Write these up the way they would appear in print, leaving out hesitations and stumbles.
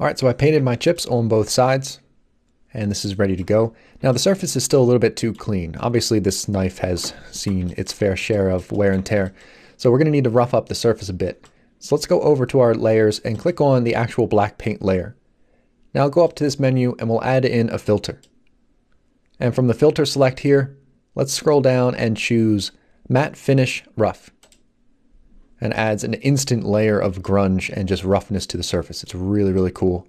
All right, so I painted my chips on both sides, and this is ready to go. Now the surface is still a little bit too clean. Obviously this knife has seen its fair share of wear and tear, so we're going to need to rough up the surface a bit. So let's go over to our layers and click on the actual black paint layer. Now go up to this menu and we'll add in a filter. And from the filter select here, let's scroll down and choose Matte Finish Rough. And adds an instant layer of grunge and just roughness to the surface. It's really, really cool.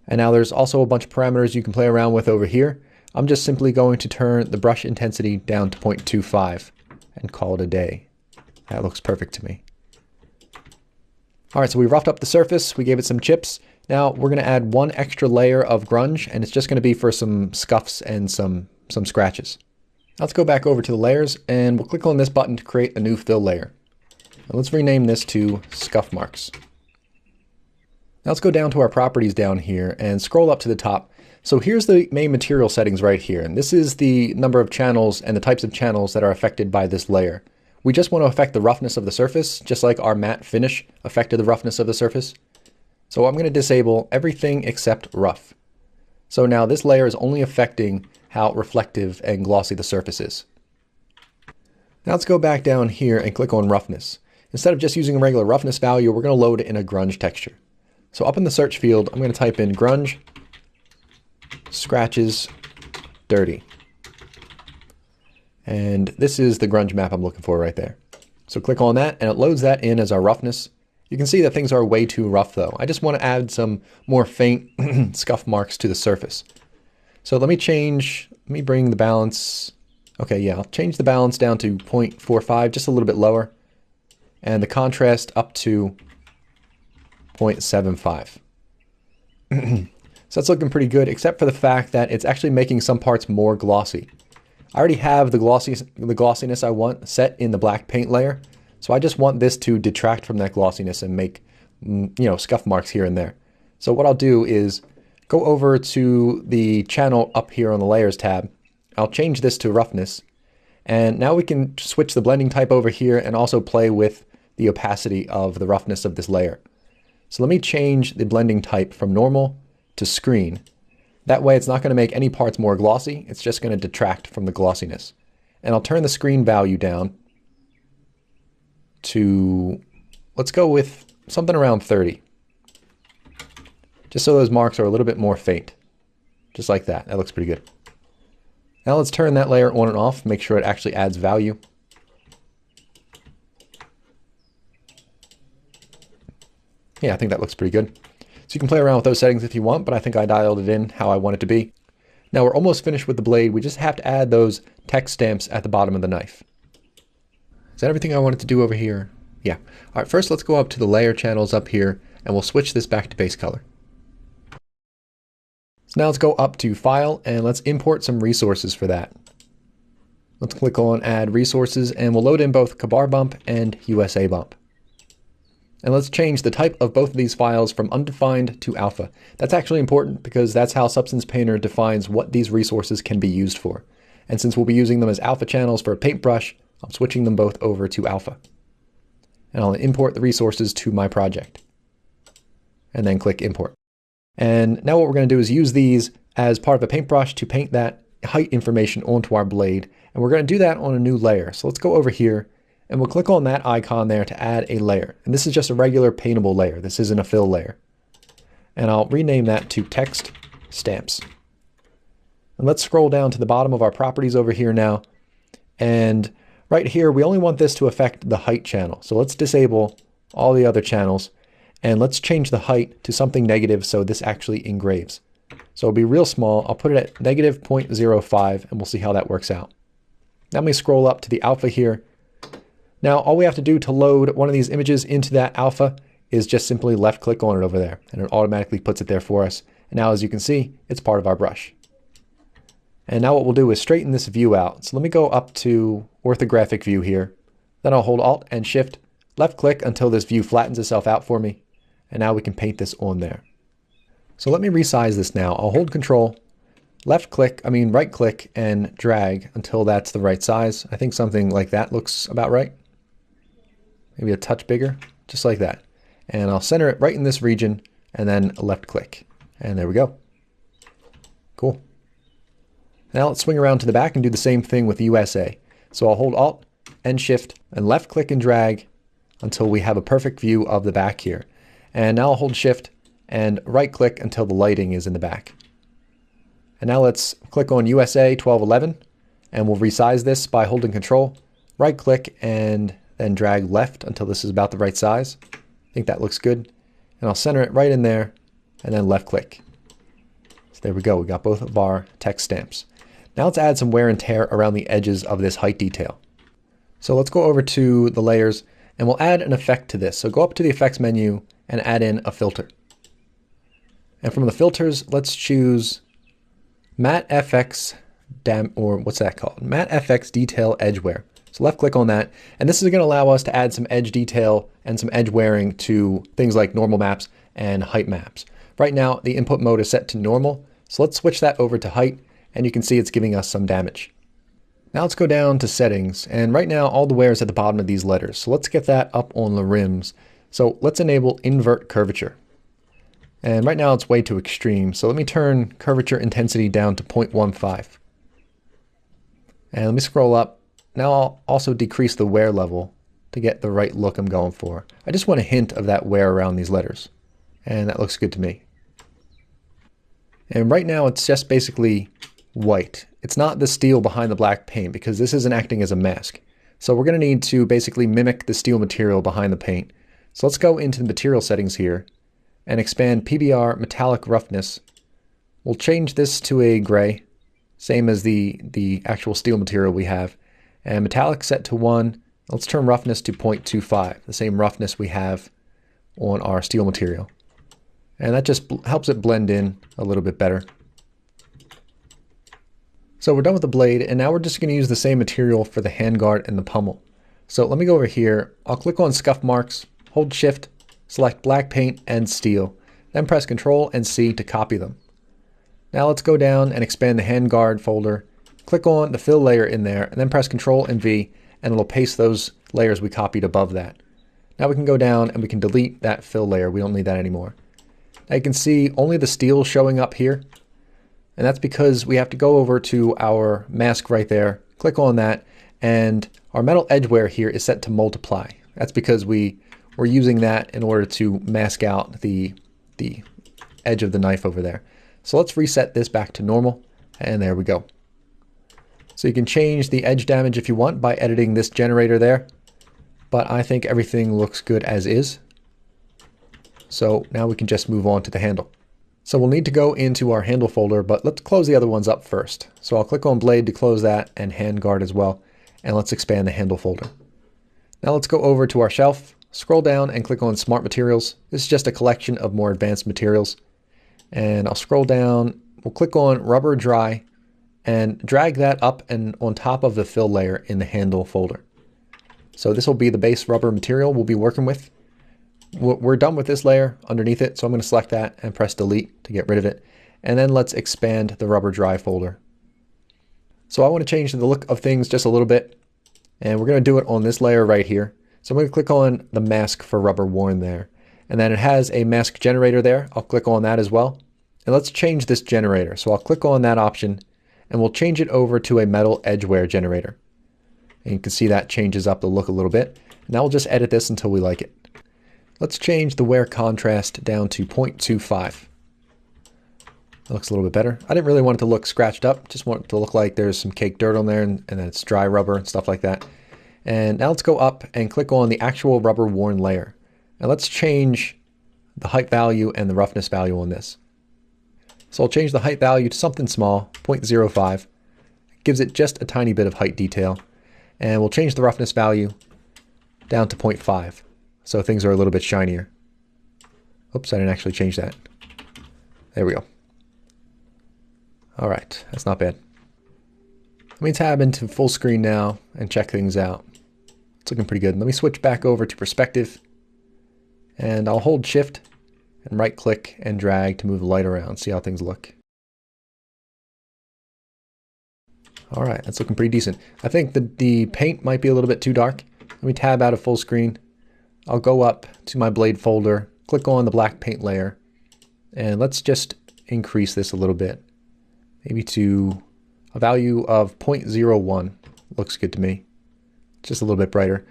And now there's also a bunch of parameters you can play around with over here. I'm just simply going to turn the brush intensity down to 0.25 and call it a day. That looks perfect to me. All right, so we roughed up the surface, we gave it some chips. Now we're gonna add one extra layer of grunge, and it's just gonna be for some scuffs and some scratches. Let's go back over to the layers and we'll click on this button to create a new fill layer. And let's rename this to Scuff Marks. Now let's go down to our properties down here and scroll up to the top. So here's the main material settings right here. And this is the number of channels and the types of channels that are affected by this layer. We just want to affect the roughness of the surface, just like our matte finish affected the roughness of the surface. So I'm going to disable everything except rough. So now this layer is only affecting how reflective and glossy the surface is. Now let's go back down here and click on roughness. Instead of just using a regular roughness value, we're going to load it in a grunge texture. So up in the search field, I'm going to type in grunge, scratches, dirty. And this is the grunge map I'm looking for right there. So click on that and it loads that in as our roughness. You can see that things are way too rough though. I just want to add some more faint scuff marks to the surface. So let me bring the balance. Okay, yeah, I'll change the balance down to 0.45, just a little bit lower. And the contrast up to 0.75. So that's looking pretty good, except for the fact that it's actually making some parts more glossy. I already have the glossiness I want set in the black paint layer, so I just want this to detract from that glossiness and make, scuff marks here and there. So what I'll do is go over to the channel up here on the layers tab. I'll change this to roughness, and now we can switch the blending type over here and also play with the opacity of the roughness of this layer. So let me change the blending type from normal to screen. That way it's not going to make any parts more glossy, it's just going to detract from the glossiness. And I'll turn the screen value down to, let's go with something around 30. Just so those marks are a little bit more faint. Just like that, that looks pretty good. Now let's turn that layer on and off, make sure it actually adds value. Yeah, I think that looks pretty good. So you can play around with those settings if you want, but I think I dialed it in how I want it to be. Now we're almost finished with the blade. We just have to add those text stamps at the bottom of the knife. Is that everything I wanted to do over here? Yeah. All right, first let's go up to the layer channels up here and we'll switch this back to base color. So now let's go up to File and let's import some resources for that. Let's click on Add Resources and we'll load in both Kabar Bump and USA Bump. And let's change the type of both of these files from undefined to alpha. That's actually important because that's how Substance Painter defines what these resources can be used for. And since we'll be using them as alpha channels for a paintbrush, I'm switching them both over to alpha. And I'll import the resources to my project. And then click Import. And now what we're going to do is use these as part of a paintbrush to paint that height information onto our blade. And we're going to do that on a new layer. So let's go over here and we'll click on that icon there to add a layer. And this is just a regular paintable layer. This isn't a fill layer. And I'll rename that to Text Stamps. And let's scroll down to the bottom of our properties over here now. And right here, we only want this to affect the height channel. So let's disable all the other channels. And let's change the height to something negative so this actually engraves. So it'll be real small. I'll put it at negative 0.05 and we'll see how that works out. Now let me scroll up to the alpha here. Now all we have to do to load one of these images into that alpha is just simply left click on it over there and it automatically puts it there for us. And now as you can see, it's part of our brush. And now what we'll do is straighten this view out. So let me go up to orthographic view here. Then I'll hold Alt and Shift, left click until this view flattens itself out for me. And now we can paint this on there. So let me resize this now. I'll hold Control, right click and drag until that's the right size. I think something like that looks about right. Maybe a touch bigger, just like that. And I'll center it right in this region. and then left click. And there we go. Cool. Now let's swing around to the back and do the same thing with USA. So I'll hold Alt and Shift and left click and drag until we have a perfect view of the back here. And now I'll hold Shift and right click until the lighting is in the back. And now let's click on USA 1211 and we'll resize this by holding Control, right click and then drag left until this is about the right size. I think that looks good. And I'll center it right in there and then left click. So there we go, we got both of our text stamps. Now let's add some wear and tear around the edges of this height detail. So let's go over to the layers and we'll add an effect to this. So go up to the effects menu and add in a filter. And from the filters, let's choose Matte FX Matte FX Detail Edge Wear. So left click on that. And this is going to allow us to add some edge detail and some edge wearing to things like normal maps and height maps. Right now, the input mode is set to normal. So let's switch that over to height. And you can see it's giving us some damage. Now let's go down to settings, and right now all the wear is at the bottom of these letters. So let's get that up on the rims. So let's enable invert curvature. And right now it's way too extreme. So let me turn curvature intensity down to 0.15. And let me scroll up. Now I'll also decrease the wear level to get the right look I'm going for. I just want a hint of that wear around these letters. And that looks good to me. And right now it's just basically white. It's not the steel behind the black paint because this isn't acting as a mask. So we're going to need to basically mimic the steel material behind the paint. So let's go into the material settings here and expand PBR metallic roughness. We'll change this to a gray, same as the actual steel material we have. And metallic set to 1. Let's turn roughness to 0.25, the same roughness we have on our steel material. And that just helps it blend in a little bit better. So we're done with the blade, and now we're just going to use the same material for the handguard and the pommel. So let me go over here. I'll click on scuff marks, hold Shift, select black paint and steel, then press Ctrl and C to copy them. Now let's go down and expand the handguard folder, click on the fill layer in there, and then press Ctrl and V, and it'll paste those layers we copied above that. Now we can go down and we can delete that fill layer. We don't need that anymore. Now you can see only the steel showing up here. And that's because we have to go over to our mask right there, click on that, and our metal edge wear here is set to multiply. That's because we're using that in order to mask out the edge of the knife over there. So let's reset this back to normal, and there we go. So you can change the edge damage if you want by editing this generator there, but I think everything looks good as is. So now we can just move on to the handle. So we'll need to go into our handle folder, but let's close the other ones up first. So I'll click on blade to close that and handguard as well. And let's expand the handle folder. Now let's go over to our shelf, scroll down and click on smart materials. This is just a collection of more advanced materials. And I'll scroll down, we'll click on rubber dry and drag that up and on top of the fill layer in the handle folder. So this will be the base rubber material we'll be working with. We're done with this layer underneath it, so I'm going to select that and press delete to get rid of it. And then let's expand the rubber dry folder. So I want to change the look of things just a little bit, and we're going to do it on this layer right here. So I'm going to click on the mask for rubber worn there. And then it has a mask generator there. I'll click on that as well. And let's change this generator. So I'll click on that option and we'll change it over to a metal edge wear generator. And you can see that changes up the look a little bit. Now we'll just edit this until we like it. Let's change the wear contrast down to 0.25. That looks a little bit better. I didn't really want it to look scratched up. Just want it to look like there's some caked dirt on there and then it's dry rubber and stuff like that. And now let's go up and click on the actual rubber worn layer. Now let's change the height value and the roughness value on this. So I'll change the height value to something small, 0.05. Gives it just a tiny bit of height detail. And we'll change the roughness value down to 0.5. So things are a little bit shinier. Oops, I didn't actually change that. There we go. All right, that's not bad. Let me tab into full screen now and check things out. It's looking pretty good. Let me switch back over to perspective. And I'll hold Shift and right click and drag to move the light around, see how things look. All right, that's looking pretty decent. I think the paint might be a little bit too dark. Let me tab out of full screen. I'll go up to my blade folder, click on the black paint layer, And let's just increase this a little bit, maybe to a value of 0.01. Looks good to me. Just a little bit brighter.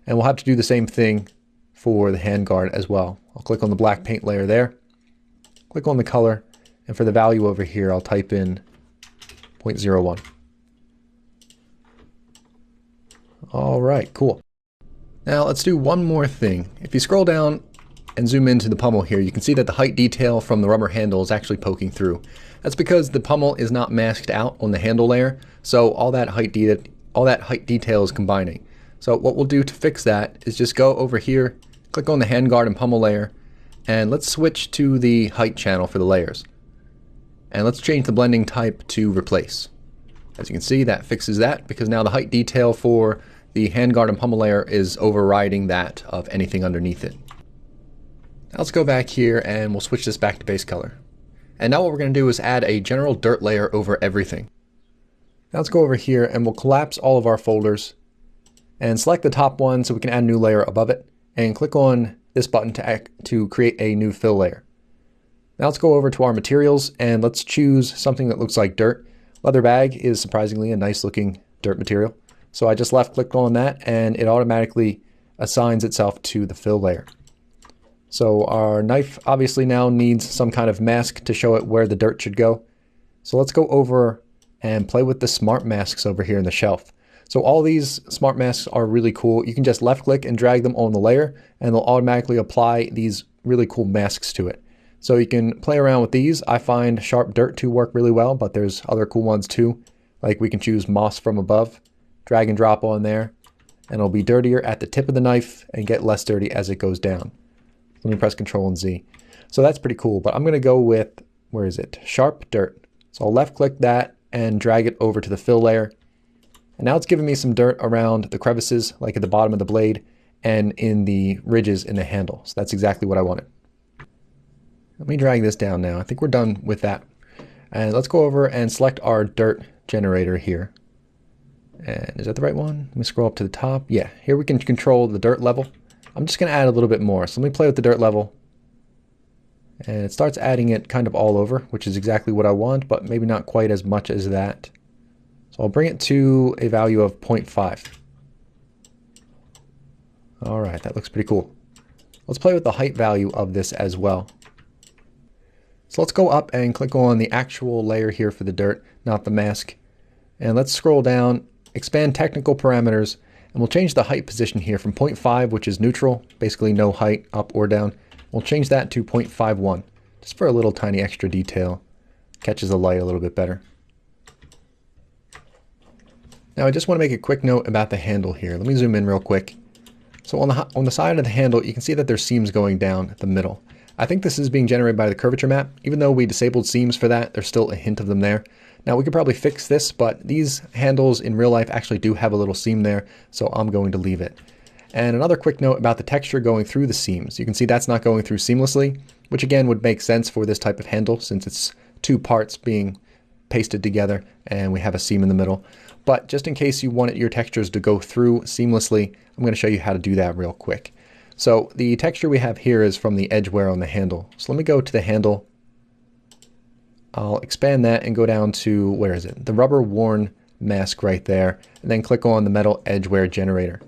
And we'll have to do the same thing for the handguard as well. I'll click on the black paint layer there, click on the color, and for the value over here, I'll type in 0.01. All right, cool. Now let's do one more thing. If you scroll down and zoom into the pommel here, you can see that the height detail from the rubber handle is actually poking through. That's because the pommel is not masked out on the handle layer, so all that height detail is combining. So what we'll do to fix that is just go over here, click on the handguard and pommel layer, and let's switch to the height channel for the layers. And let's change the blending type to replace. As you can see, that fixes that because now the height detail for the handguard and pommel layer is overriding that of anything underneath it. Now let's go back here and we'll switch this back to base color. And now what we're going to do is add a general dirt layer over everything. Now let's go over here and we'll collapse all of our folders and select the top one so we can add a new layer above it, and click on this button to create a new fill layer. Now let's go over to our materials and let's choose something that looks like dirt. Leather bag is surprisingly a nice looking dirt material. So I just left clicked on that and it automatically assigns itself to the fill layer. So our knife obviously now needs some kind of mask to show it where the dirt should go. So let's go over and play with the smart masks over here in the shelf. So all these smart masks are really cool. You can just left click and drag them on the layer and they'll automatically apply these really cool masks to it. So you can play around with these. I find sharp dirt to work really well, but there's other cool ones too. Like we can choose moss from above, drag and drop on there, and it'll be dirtier at the tip of the knife and get less dirty as it goes down. Let me press Control and Z. So that's pretty cool, but I'm gonna go with, where is it? Sharp dirt. So I'll left click that and drag it over to the fill layer. And now it's giving me some dirt around the crevices, like at the bottom of the blade and in the ridges in the handle. So that's exactly what I wanted. Let me drag this down now. I think we're done with that. And let's go over and select our dirt generator here. And is that the right one? Let me scroll up to the top. Yeah, here we can control the dirt level. I'm just going to add a little bit more. So let me play with the dirt level. And it starts adding it kind of all over, which is exactly what I want, but maybe not quite as much as that. So I'll bring it to a value of 0.5. All right, that looks pretty cool. Let's play with the height value of this as well. So let's go up and click on the actual layer here for the dirt, not the mask. And let's scroll down, expand technical parameters, and we'll change the height position here from 0.5, which is neutral, basically no height up or down. We'll change that to 0.51, just for a little tiny extra detail. Catches the light a little bit better. Now I just want to make a quick note about the handle here. Let me zoom in real quick. So on the side of the handle, you can see that there's seams going down the middle. I think this is being generated by the curvature map. Even though we disabled seams for that, there's still a hint of them there. Now we could probably fix this, but these handles in real life actually do have a little seam there, so I'm going to leave it. And another quick note about the texture going through the seams. You can see that's not going through seamlessly, which again would make sense for this type of handle since it's two parts being pasted together and we have a seam in the middle. But just in case you wanted your textures to go through seamlessly, I'm going to show you how to do that real quick. So the texture we have here is from the edge wear on the handle. So let me go to the handle. I'll expand that and go down to, where is it? The rubber worn mask right there, and then click on the metal edge wear generator.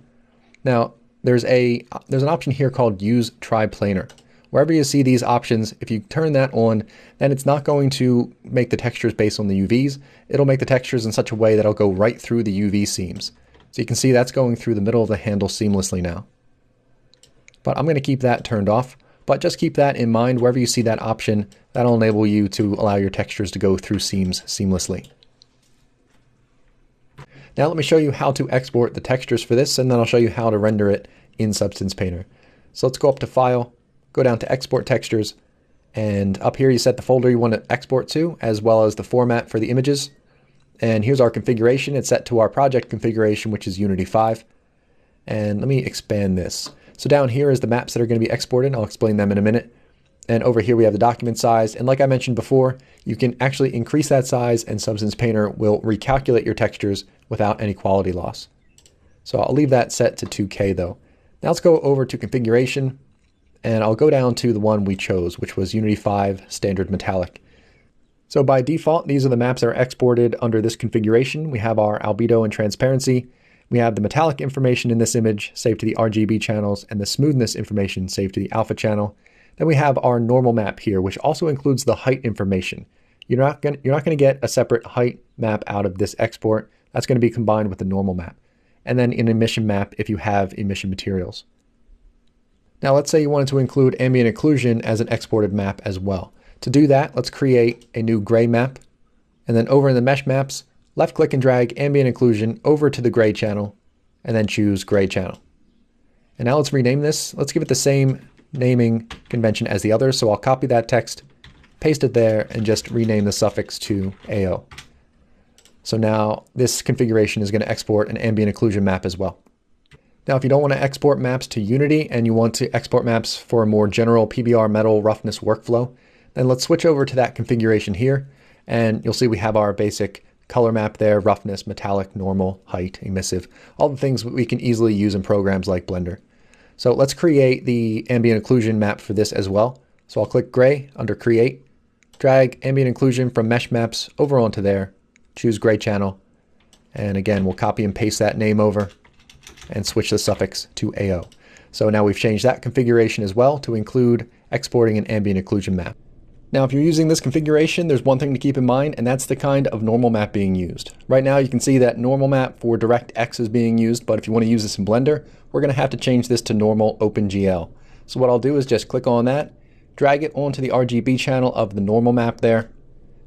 Now there's an option here called use triplanar. Wherever you see these options, if you turn that on, then it's not going to make the textures based on the UVs. It'll make the textures in such a way that it'll go right through the UV seams. So you can see that's going through the middle of the handle seamlessly now. But I'm going to keep that turned off. But just keep that in mind wherever you see that option. That'll enable you to allow your textures to go through seams seamlessly. Now let me show you how to export the textures for this, and then I'll show you how to render it in Substance Painter. So let's go up to File, go down to Export Textures, and up here you set the folder you want to export to, as well as the format for the images. And here's our configuration. It's set to our project configuration, which is Unity 5. And let me expand this. So down here is the maps that are going to be exported. I'll explain them in a minute. And over here we have the document size. And like I mentioned before, you can actually increase that size and Substance Painter will recalculate your textures without any quality loss. So I'll leave that set to 2K though. Now let's go over to configuration and I'll go down to the one we chose, which was Unity 5 Standard Metallic. So by default, these are the maps that are exported under this configuration. We have our albedo and transparency. We have the metallic information in this image saved to the RGB channels and the smoothness information saved to the alpha channel. Then we have our normal map here, which also includes the height information. You're not going to get a separate height map out of this export. That's going to be combined with the normal map. And then an emission map if you have emission materials. Now let's say you wanted to include ambient occlusion as an exported map as well. To do that, let's create a new gray map. And then over in the mesh maps, left click and drag ambient occlusion over to the gray channel, and then choose gray channel. And now let's rename this. Let's give it the same naming convention as the others. So I'll copy that text, paste it there, and just rename the suffix to AO. So now this configuration is going to export an ambient occlusion map as well. Now, if you don't want to export maps to Unity and you want to export maps for a more general PBR metal roughness workflow, then let's switch over to that configuration here. And you'll see we have our basic color map there: roughness, metallic, normal, height, emissive, all the things we can easily use in programs like Blender. So let's create the ambient occlusion map for this as well. So I'll click gray under create, drag ambient occlusion from mesh maps over onto there, choose gray channel. And again, we'll copy and paste that name over and switch the suffix to AO. So now we've changed that configuration as well to include exporting an ambient occlusion map. Now, if you're using this configuration, there's one thing to keep in mind, and that's the kind of normal map being used. Right now, you can see that normal map for DirectX is being used, but if you want to use this in Blender, we're going to have to change this to normal OpenGL. So what I'll do is just click on that, drag it onto the RGB channel of the normal map there,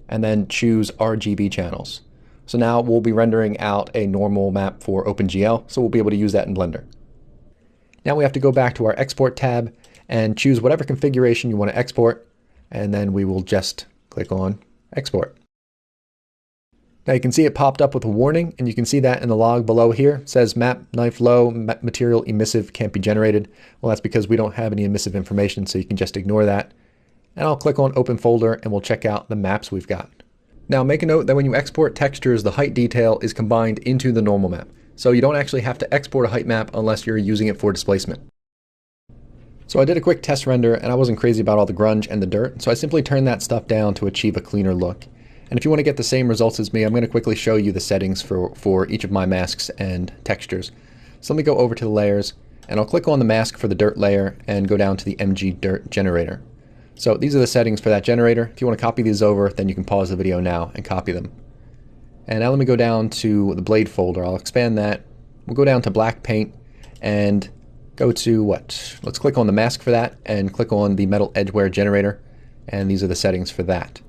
and then choose RGB channels. So now we'll be rendering out a normal map for OpenGL, so we'll be able to use that in Blender. Now we have to go back to our Export tab and choose whatever configuration you want to export, and then we will just click on Export. Now you can see it popped up with a warning, and you can see that in the log below here. It says map knife low, material emissive can't be generated. Well, that's because we don't have any emissive information, so you can just ignore that. And I'll click on Open Folder, and we'll check out the maps we've got. Now make a note that when you export textures, the height detail is combined into the normal map. So you don't actually have to export a height map unless you're using it for displacement. So I did a quick test render, and I wasn't crazy about all the grunge and the dirt, so I simply turned that stuff down to achieve a cleaner look. And if you want to get the same results as me, I'm going to quickly show you the settings for each of my masks and textures. So let me go over to the layers, and I'll click on the mask for the dirt layer and go down to the MG Dirt generator. So these are the settings for that generator. If you want to copy these over, then you can pause the video now and copy them. And now let me go down to the blade folder. I'll expand that. We'll go down to black paint and go to let's click on the mask for that and click on the metal edge wear generator, and these are the settings for that.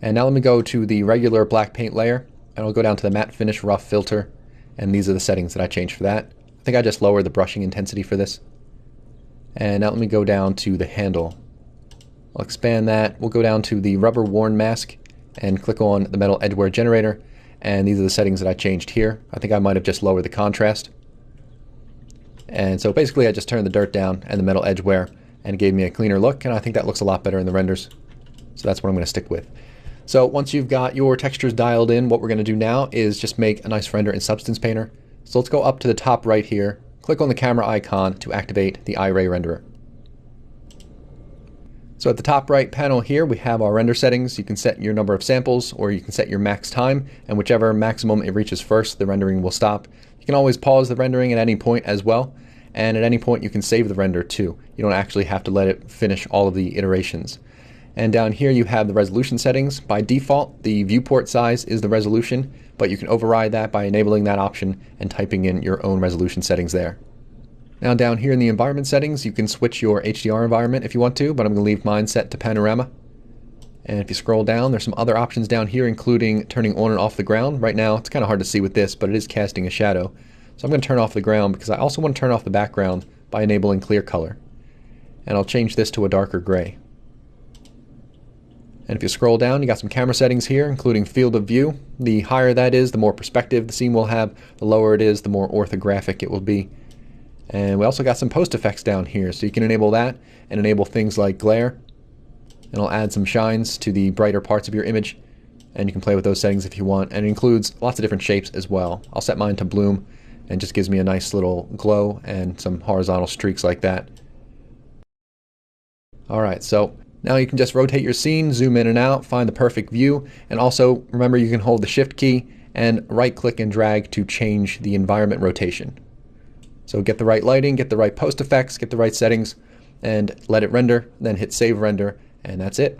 And now let me go to the regular black paint layer, and I'll go down to the matte finish rough filter, and these are the settings that I changed for that. I think I just lowered the brushing intensity for this. And now let me go down to the handle. I'll expand that. We'll go down to the rubber worn mask and click on the metal edge wear generator, and these are the settings that I changed here. I think I might have just lowered the contrast. And so basically I just turned the dirt down and the metal edge wear, and it gave me a cleaner look, and I think that looks a lot better in the renders. So that's what I'm going to stick with. So once you've got your textures dialed in, what we're going to do now is just make a nice render in Substance Painter. So let's go up to the top right here, click on the camera icon to activate the iRay renderer. So at the top right panel here, we have our render settings. You can set your number of samples, or you can set your max time, and whichever maximum it reaches first, the rendering will stop. You can always pause the rendering at any point as well, and at any point you can save the render too. You don't actually have to let it finish all of the iterations. And down here you have the resolution settings. By default, the viewport size is the resolution, but you can override that by enabling that option and typing in your own resolution settings there. Now down here in the environment settings, you can switch your HDR environment if you want to, but I'm going to leave mine set to panorama. And if you scroll down, there's some other options down here, including turning on and off the ground. Right now, it's kind of hard to see with this, but it is casting a shadow. So I'm going to turn off the ground because I also want to turn off the background by enabling clear color. And I'll change this to a darker gray. And if you scroll down, you got some camera settings here, including field of view. The higher that is, the more perspective the scene will have. The lower it is, the more orthographic it will be. And we also got some post effects down here, so you can enable that and enable things like glare. And I'll add some shines to the brighter parts of your image, and you can play with those settings if you want. And it includes lots of different shapes as well. I'll set mine to bloom, and just gives me a nice little glow and some horizontal streaks like that. Alright, so now you can just rotate your scene, zoom in and out, find the perfect view, and also remember you can hold the Shift key and right click and drag to change the environment rotation. So get the right lighting, get the right post effects, get the right settings, and let it render, then hit save render, and that's it.